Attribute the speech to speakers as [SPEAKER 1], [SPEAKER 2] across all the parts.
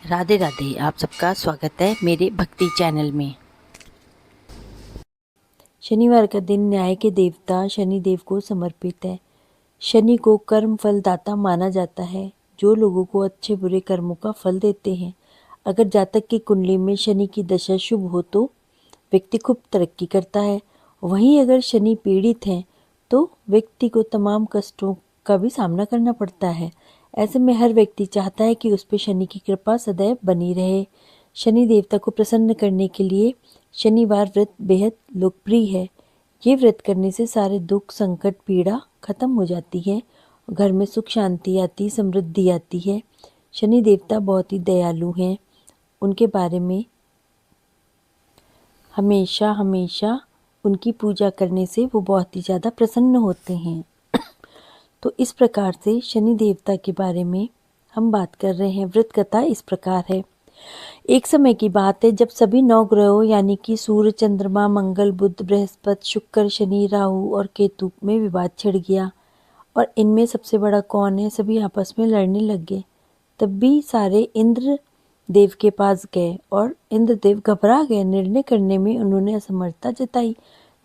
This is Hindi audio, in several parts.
[SPEAKER 1] राधे राधे। आप सबका स्वागत है मेरे भक्ति चैनल में। शनिवार का दिन न्याय के देवता शनि देव को समर्पित है। शनि को कर्म फल दाता माना जाता है, जो लोगों को अच्छे बुरे कर्मों का फल देते हैं। अगर जातक की कुंडली में शनि की दशा शुभ हो तो व्यक्ति खूब तरक्की करता है। वहीं अगर शनि पीड़ित है तो व्यक्ति को तमाम कष्टों का भी सामना करना पड़ता है। ऐसे में हर व्यक्ति चाहता है कि उस पर शनि की कृपा सदैव बनी रहे। शनि देवता को प्रसन्न करने के लिए शनिवार व्रत बेहद लोकप्रिय है। ये व्रत करने से सारे दुख संकट पीड़ा खत्म हो जाती है। घर में सुख शांति आती, समृद्धि आती है। शनि देवता बहुत ही दयालु हैं। उनके बारे में हमेशा हमेशा उनकी पूजा करने से वो बहुत ही ज़्यादा प्रसन्न होते हैं। तो इस प्रकार से शनि देवता के बारे में हम बात कर रहे हैं। व्रत कथा इस प्रकार है। एक समय की बात है जब सभी 9 ग्रहों यानी कि सूर्य, चंद्रमा, मंगल, बुध, बृहस्पति, शुक्र, शनि, राहु और केतु में विवाद छिड़ गया और इनमें सबसे बड़ा कौन है, सभी आपस में लड़ने लग गए। तब भी सारे इंद्र देव के पास गए और इंद्र देव घबरा गए। निर्णय करने में उन्होंने असमर्थता जताई,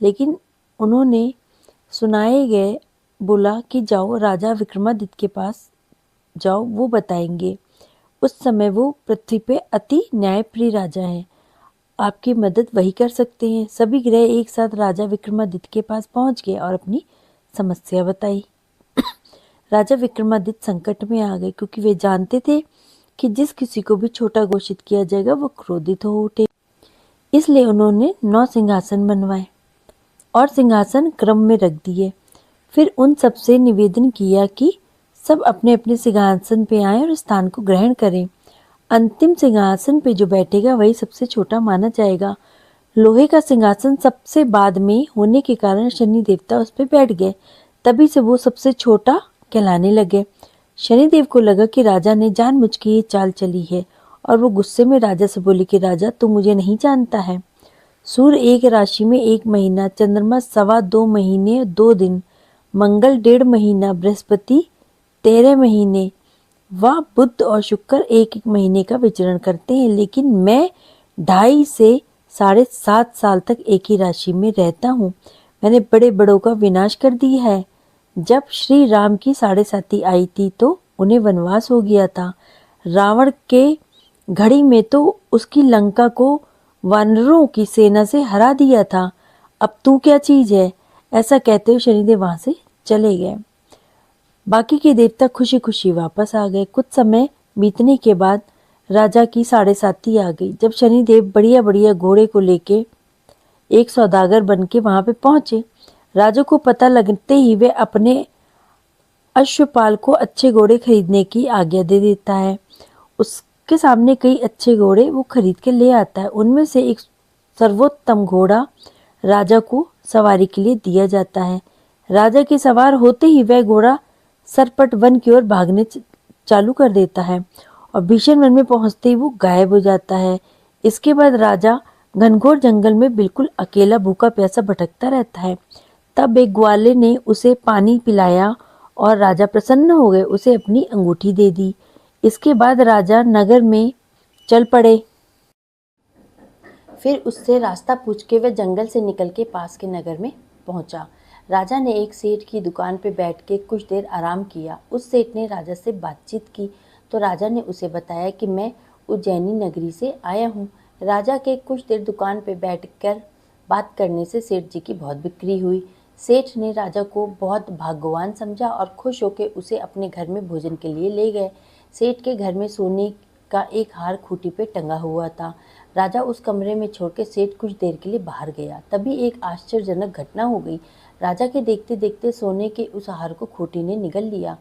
[SPEAKER 1] लेकिन उन्होंने सुनाए गए बोला कि जाओ राजा विक्रमादित्य के पास जाओ, वो बताएंगे। उस समय वो पृथ्वी पे अति न्यायप्रिय राजा हैं, आपकी मदद वही कर सकते हैं। सभी ग्रह एक साथ राजा विक्रमादित्य के पास पहुंच गए और अपनी समस्या बताई। राजा विक्रमादित्य संकट में आ गए, क्योंकि वे जानते थे कि जिस किसी को भी छोटा घोषित किया जाएगा वो क्रोधित हो उठे। इसलिए उन्होंने 9 सिंहासन बनवाए और सिंहासन क्रम में रख दिए। फिर उन सबसे निवेदन किया कि सब अपने अपने सिंहासन पे आए और स्थान को ग्रहण करें। अंतिम सिंहासन पे जो बैठेगा वही सबसे छोटा माना जाएगा। लोहे का सिंहासन सबसे बाद में होने के कारण शनि देवता उस पर बैठ गए। तभी से वो सबसे छोटा कहलाने लगे। शनिदेव को लगा कि राजा ने जानबूझ के ये चाल चली है और वो गुस्से में राजा से बोले कि राजा, तू मुझे नहीं जानता है। सूर्य एक राशि में 1 महीना, चंद्रमा 2.25 महीने 2 दिन, मंगल 1.5 महीना, बृहस्पति 13 महीने व बुध और शुक्र 1-1 महीने का विचरण करते हैं। लेकिन मैं 2.5 से 7.5 साल तक एक ही राशि में रहता हूँ। मैंने बड़े बड़ों का विनाश कर दिया है। जब श्री राम की 7.5 आई थी तो उन्हें वनवास हो गया था। रावण के घड़ी में तो उसकी लंका को वानरों की सेना से हरा दिया था। अब तू क्या चीज है? ऐसा कहते हुए शनिदेव वहां से चले गए। बाकी के देवता खुशी खुशी वापस आ गए। कुछ समय बीतने के बाद राजा की 7.5 आ गई। जब शनिदेव बढ़िया बढ़िया घोड़े को लेके एक सौदागर बन के वहां पे पहुंचे। राजा को पता लगते ही वे अपने अश्वपाल को अच्छे घोड़े खरीदने की आज्ञा दे देता है। उसके सामने कई अच्छे घोड़े वो खरीद के ले आता है। उनमें से एक सर्वोत्तम घोड़ा राजा को सवारी के लिए दिया जाता है। राजा के सवार होते ही वह घोड़ा सरपट वन की ओर भागने चालू कर देता है और भीषण वन में पहुंचते ही वो गायब हो जाता है। इसके बाद राजा घनघोर जंगल में बिल्कुल अकेला भूखा प्यासा भटकता रहता है। तब एक ग्वाले ने उसे पानी पिलाया और राजा प्रसन्न हो गए, उसे अपनी अंगूठी दे दी। इसके बाद राजा नगर में चल पड़े। फिर उससे रास्ता पूछ के वह जंगल से निकल के पास के नगर में पहुंचा। राजा ने एक सेठ की दुकान पर बैठ के कुछ देर आराम किया। उस सेठ ने राजा से बातचीत की तो राजा ने उसे बताया कि मैं उज्जैनी नगरी से आया हूँ। राजा के कुछ देर दुकान पर बैठकर बात करने से सेठ जी की बहुत बिक्री हुई। सेठ ने राजा को बहुत भाग्यवान समझा और खुश होकर उसे अपने घर में भोजन के लिए ले गए। सेठ के घर में सोने का एक हार खूंटी पे टंगा हुआ था। राजा उस कमरे में छोड़कर सेठ कुछ देर के लिए बाहर गया। तभी एक आश्चर्यजनक घटना हो गई। राजा के देखते देखते सोने के उस हार को खूंटी ने निगल लिया।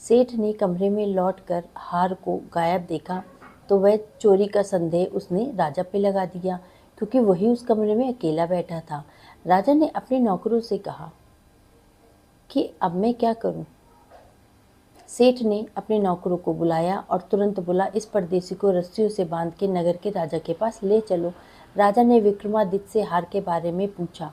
[SPEAKER 1] सेठ ने कमरे में लौटकर हार को गायब देखा तो वह चोरी का संदेह उसने राजा पे लगा दिया, क्योंकि वही उस कमरे में अकेला बैठा था। राजा ने अपने नौकरों से कहा कि अब मैं क्या करूं। सेठ ने अपने नौकरों को बुलाया और तुरंत बोला, इस परदेसी को रस्सियों से बांध के नगर के राजा के पास ले चलो। राजा ने विक्रमादित्य से हार के बारे में पूछा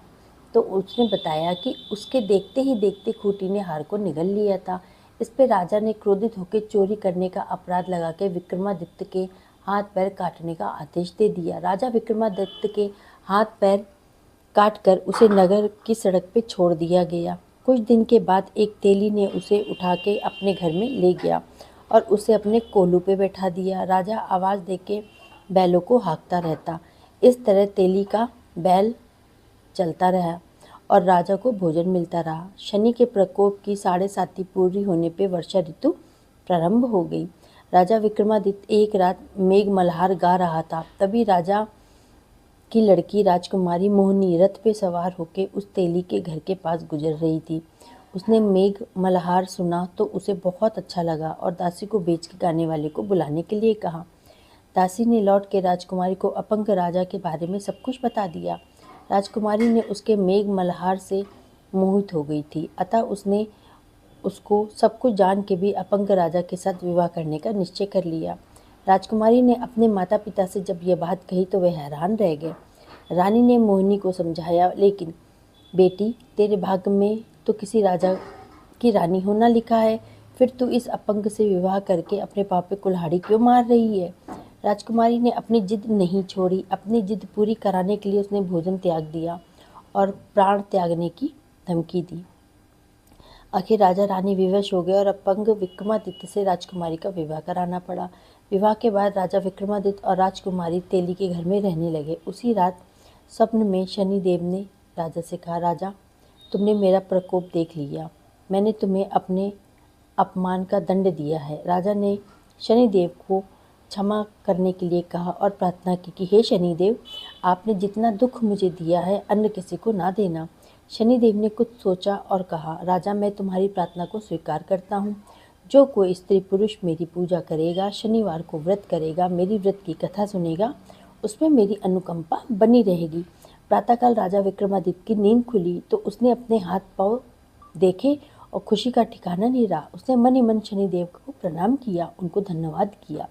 [SPEAKER 1] तो उसने बताया कि उसके देखते ही देखते खूंटी ने हार को निगल लिया था। इस पर राजा ने क्रोधित होकर चोरी करने का अपराध लगा के विक्रमादित्य के हाथ पैर काटने का आदेश दे दिया। राजा विक्रमादित्य के हाथ पैर काटकर उसे नगर की सड़क पे छोड़ दिया गया। कुछ दिन के बाद एक तेली ने उसे उठा के अपने घर में ले गया और उसे अपने कोलू पे बैठा दिया। राजा आवाज़ देके बैलों को हाँकता रहता। इस तरह तेली का बैल चलता रहा और राजा को भोजन मिलता रहा। शनि के प्रकोप की 7.5 पूरी होने पे वर्षा ऋतु प्रारंभ हो गई। राजा विक्रमादित्य एक रात मेघ मल्हार गा रहा था। तभी राजा की लड़की राजकुमारी मोहिनी रथ पे सवार होकर उस तेली के घर के पास गुजर रही थी। उसने मेघ मल्हार सुना तो उसे बहुत अच्छा लगा और दासी को बेच के गाने वाले को बुलाने के लिए कहा। दासी ने लौट के राजकुमारी को अपंग राजा के बारे में सब कुछ बता दिया। राजकुमारी ने उसके मेघ मल्हार से मोहित हो गई थी, अतः उसने उसको सब कुछ जान के भी अपंग राजा के साथ विवाह करने का निश्चय कर लिया। राजकुमारी ने अपने माता पिता से जब यह बात कही तो वे हैरान रह गए। रानी ने मोहिनी को समझाया, लेकिन बेटी, तेरे भाग्य में तो किसी राजा की रानी होना लिखा है, फिर तू इस अपंग से विवाह करके अपने पाप पे कुल्हाड़ी क्यों मार रही है। राजकुमारी ने अपनी जिद नहीं छोड़ी। अपनी जिद पूरी कराने के लिए उसने भोजन त्याग दिया और प्राण त्यागने की धमकी दी। आखिर राजा रानी विवश हो गए और अपंग विक्रमादित्य से राजकुमारी का विवाह कराना पड़ा। विवाह के बाद राजा विक्रमादित्य और राजकुमारी तेली के घर में रहने लगे। उसी रात स्वप्न में शनि देव ने राजा से कहा, राजा, तुमने मेरा प्रकोप देख लिया, मैंने तुम्हें अपने अपमान का दंड दिया है। राजा ने शनिदेव को क्षमा करने के लिए कहा और प्रार्थना की कि हे शनिदेव, आपने जितना दुख मुझे दिया है अन्य किसी को ना देना। शनिदेव ने कुछ सोचा और कहा, राजा, मैं तुम्हारी प्रार्थना को स्वीकार करता हूँ। जो कोई स्त्री पुरुष मेरी पूजा करेगा, शनिवार को व्रत करेगा, मेरी व्रत की कथा सुनेगा, उसमें मेरी अनुकंपा बनी रहेगी। प्रातःकाल राजा विक्रमादित्य की नींद खुली तो उसने अपने हाथ पांव देखे और खुशी का ठिकाना नहीं रहा। उसने मन ही मन शनिदेव को प्रणाम किया, उनको धन्यवाद किया।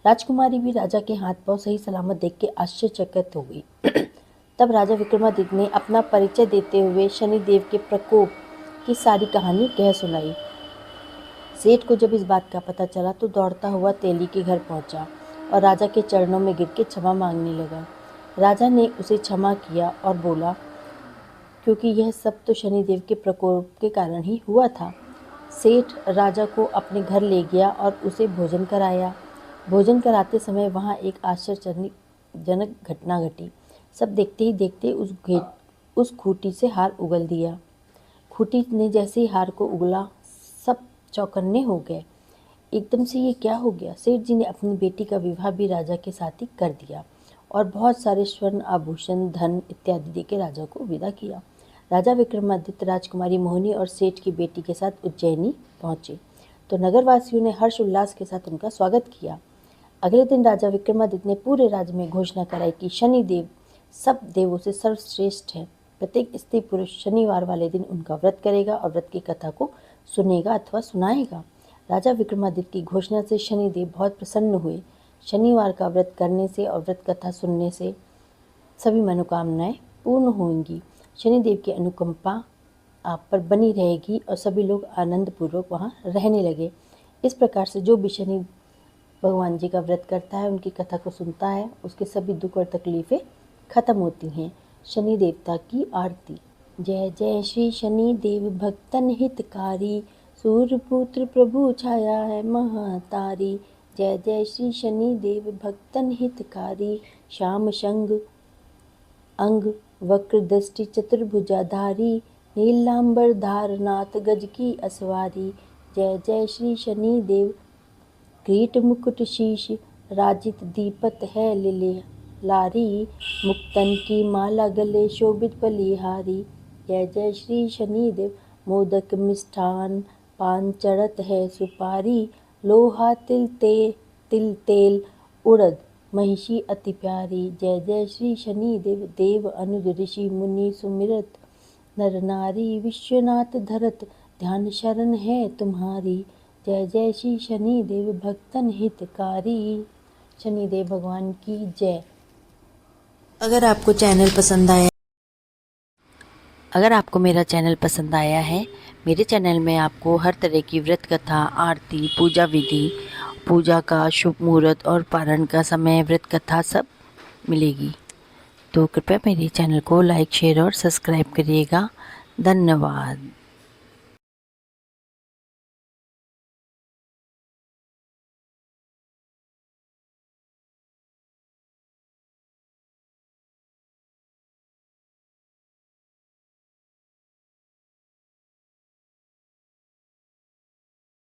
[SPEAKER 1] राजकुमारी भी राजा के हाथ पांव सही सलामत देख के आश्चर्यचकित हो गई। तब राजा विक्रमादित्य ने अपना परिचय देते हुए शनिदेव के प्रकोप की सारी कहानी कह सुनाई। सेठ को जब इस बात का पता चला तो दौड़ता हुआ तेली के घर पहुंचा और राजा के चरणों में गिर के क्षमा मांगने लगा। राजा ने उसे क्षमा किया और बोला, क्योंकि यह सब तो शनिदेव के प्रकोप के कारण ही हुआ था। सेठ राजा को अपने घर ले गया और उसे भोजन कराया। भोजन कराते समय वहाँ एक आश्चर्यजनक घटना घटी। सब देखते ही देखते उस खूंटी से हार उगल दिया। खूंटी ने जैसे ही हार को उगला, सब चौकन्ने हो गए। एकदम से ये क्या हो गया। सेठ जी ने अपनी बेटी का विवाह भी राजा के साथ ही कर दिया और बहुत सारे स्वर्ण आभूषण, धन इत्यादि देके राजा को विदा किया। राजा विक्रमादित्य राजकुमारी मोहिनी और सेठ की बेटी के साथ उज्जैनी पहुंचे तो नगरवासियों ने हर्ष उल्लास के साथ उनका स्वागत किया। अगले दिन राजा विक्रमादित्य ने पूरे राज्य में घोषणा कराई कि शनिदेव सब देवों से सर्वश्रेष्ठ है। प्रत्येक स्त्री पुरुष शनिवार वाले दिन उनका व्रत करेगा और व्रत की कथा को सुनेगा अथवा सुनाएगा। राजा विक्रमादित्य की घोषणा से शनिदेव बहुत प्रसन्न हुए। शनिवार का व्रत करने से और व्रत कथा सुनने से सभी मनोकामनाएं पूर्ण होंगी। शनिदेव की अनुकंपा आप पर बनी रहेगी और सभी लोग आनंद पूर्वक वहाँ रहने लगे। इस प्रकार से जो भी शनि भगवान जी का व्रत करता है, उनकी कथा को सुनता है, उसके सभी दुख और तकलीफ़ें खत्म होती हैं। शनि देवता की आरती। जय जय श्री शनि देव भक्तन हितकारी, सूर्यपुत्र प्रभु छाया है महातारी। जय जय श्री शनि देव भक्तन हितकारी, श्याम संग अंग वक्र दृष्टि चतुर्भुजाधारी, नीलांबर धारनाथ गज की असवारी। जय जय श्री शनि देव किरीट मुकुट शीश, राजित दीपत है लिले लारी, मुक्तन की माला गले शोभित बलिहारी। जय जय श्री शनिदेव मोदक मिष्ठान, पान चढ़त है सुपारी, लोहा तिल तेल उड़द महिषी अति प्यारी। जय जय श्री शनिदेव देव अनुज ऋषि मुनि सुमिरत, नर नारी विश्वनाथ धरत, ध्यान शरण है तुम्हारी। जय जय श्री शनिदेव भक्तन हितकारी। शनिदेव भगवान की जय। अगर आपको मेरा चैनल पसंद आया है, मेरे चैनल में आपको हर तरह की व्रत कथा, आरती, पूजा विधि, पूजा का शुभ मुहूर्त और पारण का समय, व्रत कथा सब मिलेगी। तो कृपया मेरे चैनल को लाइक, शेयर और सब्सक्राइब करिएगा। धन्यवाद।